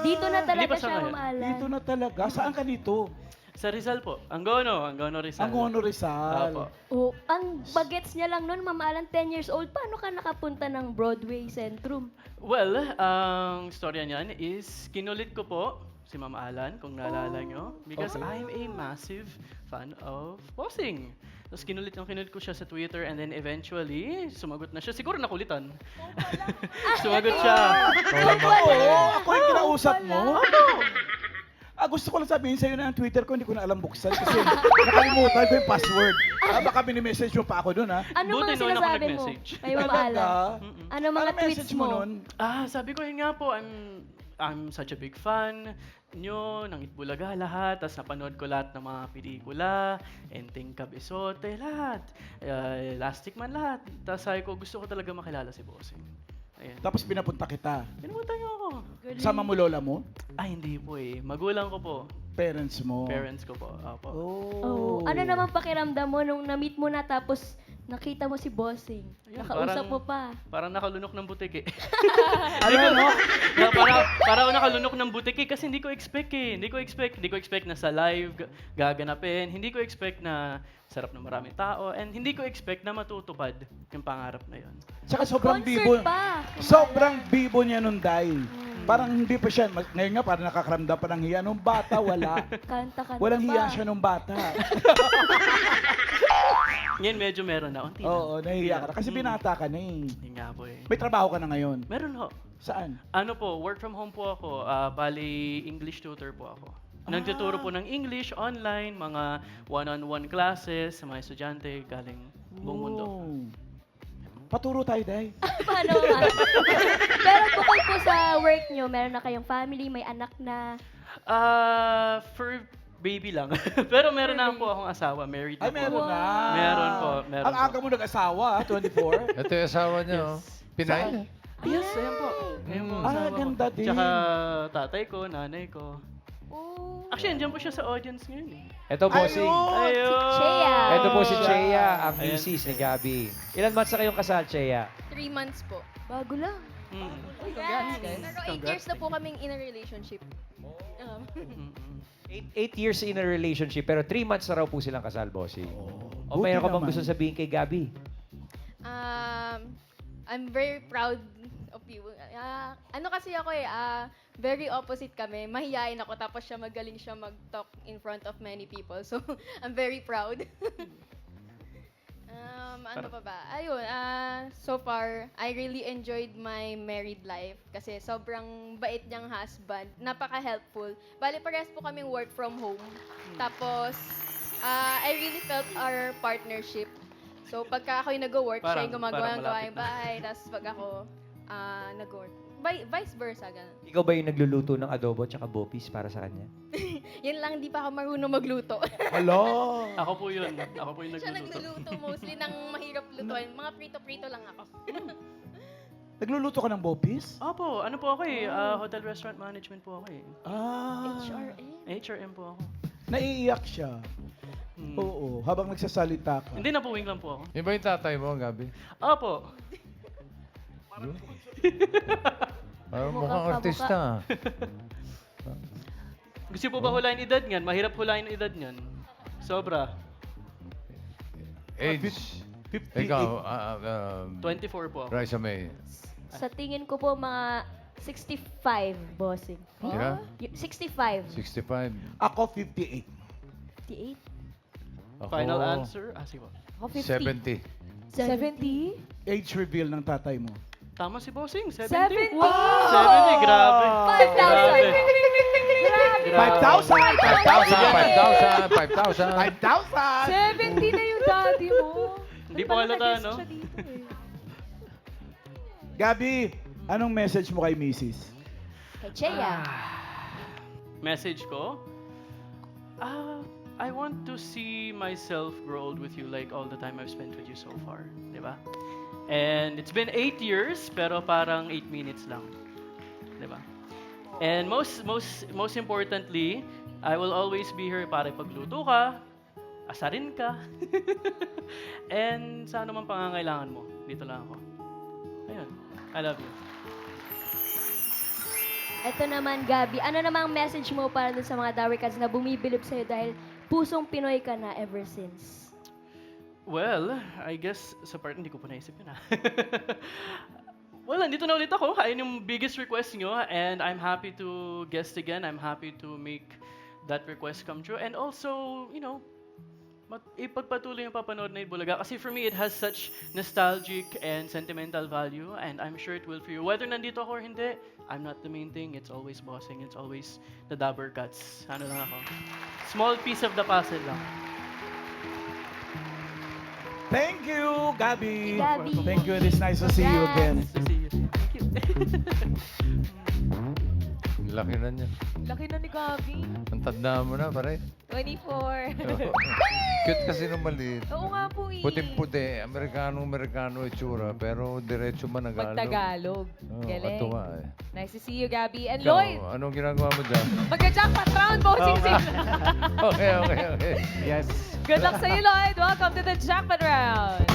Dito na talaga Lipas na siya ngayon. mamalan. Dito na talaga. Saan ka dito? Sa Rizal po. Anggono Rizal. Ang Hono Rizal. Opo. Oh, ang bagets niya lang noon, mamalan 10 years old. Paano ka nakapunta ng Broadway Centrum? Well, ang storya niyan is kinulit ko po si Ma'am Alan, kung naalala nyo. Because I'm a massive fan of bossing. Tapos kinulit ko siya sa Twitter and then eventually, sumagot na siya. Siguro nakulitan. Sumagot siya. Oo, ako yung kinausap mo. Gusto ko lang sabihin sa'yo na ang Twitter ko, hindi ko na alam buksan kasi nakalimutan ko yung password. Baka mini-message mo pa ako doon, ha? Ano Buti mga noon ako sinasabi mo? nag-message. Kay mamalan. Ano mga Ano tweets message mo? nun? Sabi ko yun nga po, I'm such a big fan nyo, ng Itbulaga, lahat. Tapos napanood ko lahat ng mga pelikula, Enteng Cabezote, lahat. Elastic Man, lahat. Tapos sabi ko, gusto ko talaga makilala si Bossing. Ayan. Tapos pinapunta kita. Pinupunta niyo ako. Sama mo lola mo? Ay, hindi po eh. Magulang ko po. Parents mo? Parents ko po. Opo. Oh. Ano naman pakiramdam mo nung na-meet mo na tapos nakita mo si Bossing? Ayun, Nakausap parang- mo pa. Parang nakalunok ng butik eh. Ano? Parang ako nakalunok ng butik eh kasi hindi ko expect eh. Hindi ko expect na sa live gaganapin. Hindi ko expect na sarap ng maraming tao. And hindi ko expect na matutupad yung pangarap na yun. Tsaka sobrang Concert bibo. pa. Sobrang bibo niya nun, Day. Parang hindi pa siya, ngayon nga parang nakakaramdam pa ng hiya. Nung bata, wala. Kanta-kanta Walang pa. hiya siya nung bata. Ngayon medyo meron na. Unti na. Oo, nahihiya ka na. Kasi binata ka na eh. Hindi nga po eh. May trabaho ka na ngayon. Meron ho. Saan? Ano po, work from home po ako. Bali, English tutor po ako. Nagtuturo po ng English online, mga one-on-one classes sa mga estudyante galing buong mundo. Oh. Paturo tayo, Day. Paano nga? Pero bukod po sa work nyo, meron na kayong family, may anak na. For baby lang. Pero meron na po akong asawa. Married na Ay, meron po. na. Meron po. Meron Ang po. aga mo nag-asawa, 24? Ito yung asawa niya, oh. Pinay? Yes, ayan po. Ayan po ang Ah, asawa ko. ganda din. Tsaka tatay ko, nanay ko. Actually, andyan po siya sa audience ngayon eh. Ito, bossing. Ayun! Chea. Ito po si Chea, ang Ayan. misis ni Gabby. Ilan months na kayong kasal, Chea? 3 months po. Bago lang. Mm. Congrats, guys. Pero 8 years na po kaming in a relationship. Mm-mm. 8 years in a relationship, pero 3 months na raw po silang kasal, bossing. O buti mayroon ka bang naman. gusto sabihin kay Gabby? I'm very proud of you. Ano kasi ako very opposite kami. Mahihain ako tapos siya magaling siya mag-talk in front of many people. So, I'm very proud. Ano pa ba? Ayun, so far, I really enjoyed my married life kasi sobrang bait niyang husband. Napaka-helpful. Bali, parehas po kaming work from home. Tapos, I really felt our partnership. So, pagka ako yung nag-work, siya yung gumagawa parang ng gawaing malapit na. bahay. Tapos, pag ako nag-work, vice versa, ganun. Ikaw ba yung nagluluto ng adobo at bopis para sa kanya? Yun lang, di pa ako marunong magluto. Hello! Ako po yun. Ako po yung Siya nagluluto. nagluluto mostly ng mahirap lutuin. Mga prito-prito lang ako. Nagluluto ka ng bopis? Opo, ano po ako eh. Hotel restaurant management po ako eh. Ah. HRM po ako. Naiiyak siya. Hmm. Oo, habang nagsasalita ka. Hindi, napuwing lang po ako. Yung ba yung tatay mo, Gabi? Opo. Parang mukhang artista. Gusto po ba hulain edad niyan? Mahirap hulain edad niyan. Sobra. Age. 58. Ikaw, 24 po ako. Raisa May. Sa tingin ko po mga 65, bossing. Yeah? 65. 65. Ako 58. 58. Ako, Final answer? Sige po. Ako 50. 70. 70? Age reveal ng tatay mo. Tama si Bossing, 70. 70? Wow! 70, grabe. 5,000! 5,000! 70 na yung daddy mo. Hindi po halata, no? Siya dito eh. Gabi, anong message mo kay Mrs.? Kay Chea. Message ko? I want to see myself grow old with you like all the time I've spent with you so far. Di ba? And it's been 8 years, pero parang 8 minutes lang. Di ba? And most importantly, I will always be here para pagluto ka, asarin ka, and sa anumang pangangailangan mo, dito lang ako. Ayun. I love you. Ito naman, Gabi. Ano namang message mo para dun sa mga Dawercats na bumibilib sa'yo dahil pusong Pinoy ka na ever since? Well, I guess sa part hindi ko pa naisip yun. Well, nandito na ulit ako. Ayun yung biggest request nyo and I'm happy to guest again. I'm happy to make that request come true. And also, you know, ipagpatuloy yung papanood na Bulaga. Kasi for me, it has such nostalgic and sentimental value and I'm sure it will for you. Whether nandito ako or hindi, I'm not the main thing. It's always Bossing. It's always the Dawercats. Ano lang ako. Small piece of the puzzle lang. Thank you, Gabi. Gabi. Thank you. It is nice to see you again. Nice to see you. Thank you. Laki na niya. Laki na ni Gabi. Ang tanda mo na, pare. 24. Cute kasi nung maliit. Oo nga po eh. Puting-puti, Amerikano itsura, pero diretso man Pag-Tagalog. Oo, Galing. katuwa eh. Nice to see you, Gabi. And Ikaw, Lloyd, anong ginagawa mo dyan? magka-jackpot round, bossing sing. Okay. Yes. Good luck sa'yo, Lloyd. Welcome to the jackpot round.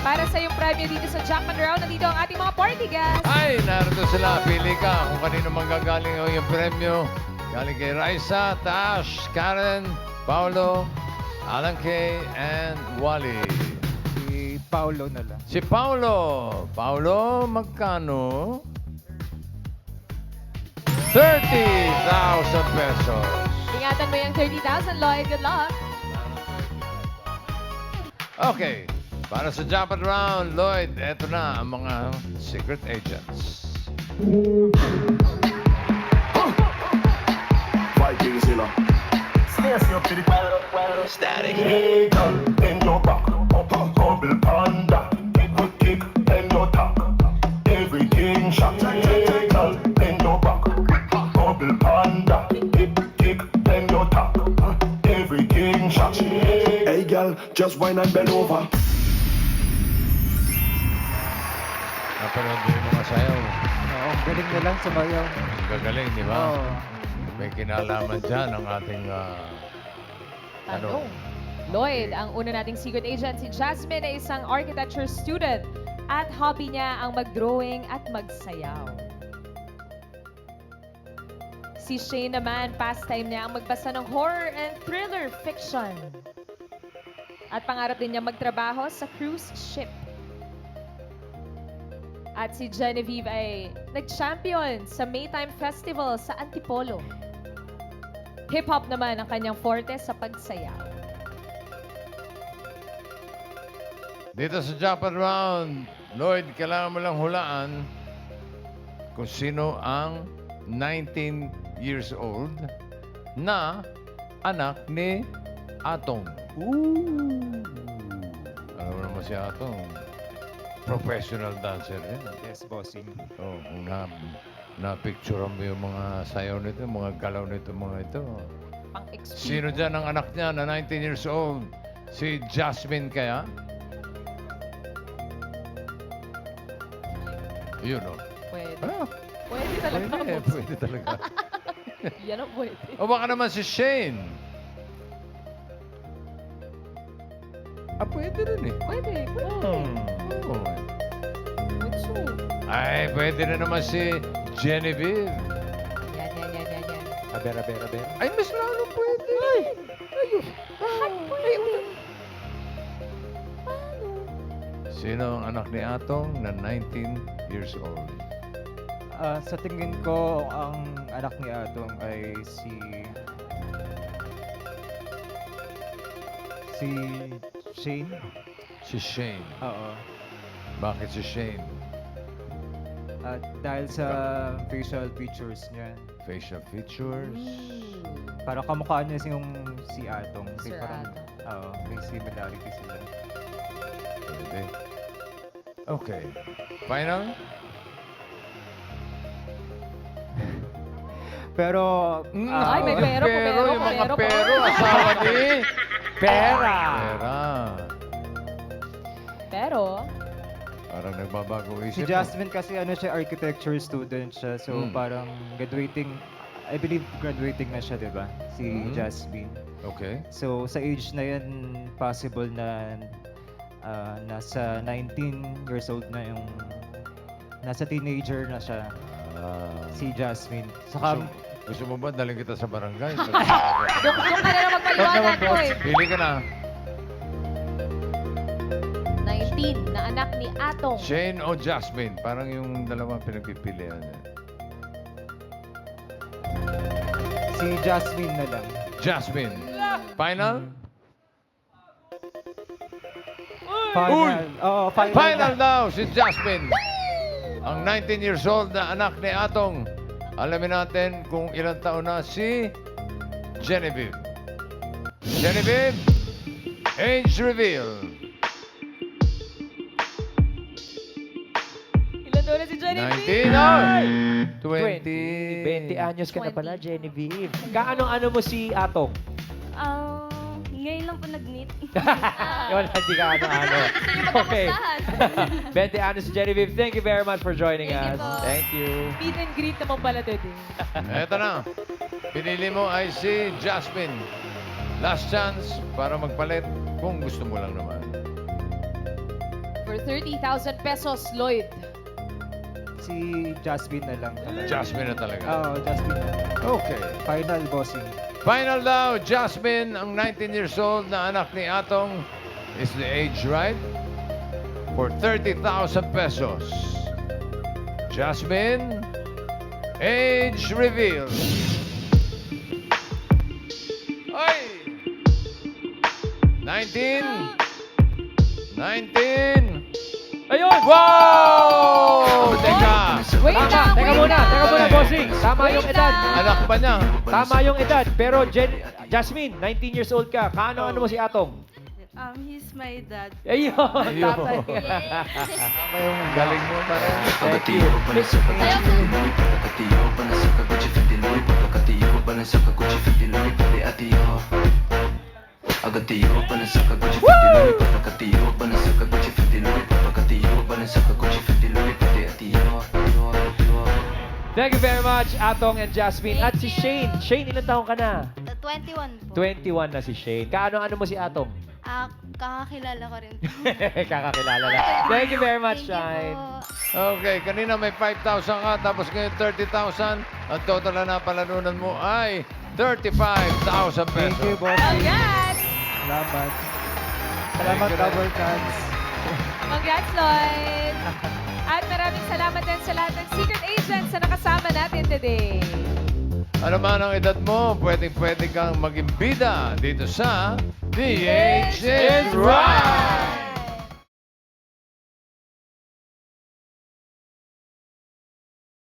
Para sa yung premyo dito sa jackpot round, nandito ang ating mga party guests. Ay, narito sila. Pili ka kung kanino manggagaling ang iyong premyo. Galing kay Raisa, Tash, Karen, Paolo, Alan Kay, and Wally. Si Paolo na lang. Si Paolo. Paolo, magkano? 30,000 pesos. Ingatan mo yung 30,000, Lloyd. Good luck. Okay. Para sa jackpot round, Lloyd, eto na ang mga secret agents. Static. Hey, girl, bend your back. Bubble panda. Good kick, bend your tack. Everything shot. Hey, girl, bend your back. shot. Hey girl, just wine and bend over. Napanood mo yung mga sayaw. Oo, ang galing na lang sumayaw. Ang gagaling, di ba? Oo. May kinalaman dyan ang ating Tanong. Lloyd, ang una nating secret agent, si Jasmine ay isang architecture student at hobby niya ang mag-drawing at magsayaw. Si Shane naman, pastime niya ang magbasa ng horror and thriller fiction. At pangarap din niya magtrabaho sa cruise ship. At si Genevieve ay nag-champion sa Maytime Festival sa Antipolo. Hip-hop naman ang kanyang forte sa pagsayaw. Dito sa Japan Round, Lloyd, kailangan mo lang hulaan kung sino ang 19 years old na anak ni Atong. Alam mo naman si Atong, professional dancer yan. Yes, bossing. Oh, kung na-picture mo yung mga sayaw nito, mga galaw nito, mga ito. Sino dyan ang anak niya na 19 years old? Si Jasmine kaya? Yun o. Pwede. Ah, Pwede talaga. pwede talaga. Yan ang pwede. O baka naman si Shane. Pwede rin eh. Pwede. Oo. Bunso. Ay, pwede na naman si Genevieve. Yan. Aber. Ay, mas lalo pwede. Sino ang anak ni Atong na 19 years old? Sa tingin ko, ang anak ni Atong ay si Shane. Si Shane. Oo. Bakit si Shane? Dahil sa facial features niya. Facial features. Parang kamukha niya si Atong. Sir Parang, Atong. Oo, may similarity sila. Pwede. Okay. Final? Pero, Ay, may pero. Yung mga pero. Asawa ni Pera! Pera. Pero, Parang nagbabago si isip. Jasmine kasi siya, architecture student siya. So parang graduating, I believe graduating na siya, di ba? Si Jasmine. Okay. So sa age na yan, possible na nasa 19 years old na yung, nasa teenager na siya, si Jasmine. Saka, Gusto mo ba daling kita sa barangay? doon ka na lang magpaliwanag, Lloyd. Pili ka na. 19 na anak ni Atong. Shane o Jasmine? Parang yung dalawang pinagpipilian. si Jasmine na lang. Jasmine. Final? Final. Oo, final. Final daw si Jasmine. Ang 19 years old na anak ni Atong. Alamin natin kung ilang taon na si Genevieve. Genevieve, age reveal. Ilan daw na si Genevieve? 19 or 20. 20 anyos ka na pala, Genevieve. Kaano-ano mo si Atong? Ngayon lang po nag-meet. Wala, hindi ka ano-ano. Okay. 20 anyos si Genevieve. Thank you very much for joining Thank you us. po. Thank you. Meet and greet naman pala today. Eto na. Pinili mo ay si Jasmine. Last chance para magpalit kung gusto mo lang naman. For 30,000 pesos, Lloyd. Si Jasmine na lang. Jasmine na talaga. Oo, Jasmine na lang. Okay. Final bossing. Final daw, Jasmine, ang 19 years old na anak ni Atong. Is the age right? For 30,000 pesos. Jasmine, age reveal. Ay! 19. Ayun! Wow! Teka! Wait lang, Teka muna, bossing. Tama Wait yung edad. lang. Anak pa niya. Tama yung edad. Pero Jasmine, 19 years old ka. Kaano-ano mo si Atong? He's my dad. Ayun, Ayun. tatay. Tama yung galing mo parang. Pagkatiyo pa na sa pagkatiloy, pagkatiyo pa na sa kagutsi fitiloy, pagkatiyo pa na sa kagutsi fitiloy, pati atiyo. Agatiyo banasaka Gucci Fendi Louis Papakatiyo banasaka Gucci Fendi Louis Papakatiyo banasaka Gucci Fendi Louis Pati atiyo. Thank you very much, Atong and Jasmine. At si Shane. Shane, ilang taong ka na? 21 po. 21 na si Shane. Kaano-ano mo si Atong? Kakakilala ko rin po. Kakakilala na. Thank you very much, Thank you Shine. po. Okay, kanina may 5,000 ka, tapos ngayon 30,000. Ang total na napalanunan mo ay 35,000 pesos. Thank you, boss. Congrats! Salamat. Salamat, Thank you, Double Cans. Congrats, Lloyd! At maraming salamat din sa lahat ng secret agents na nakasama natin today. Ano man ang edad mo, pwedeng-pwede kang maging bida dito sa DHS.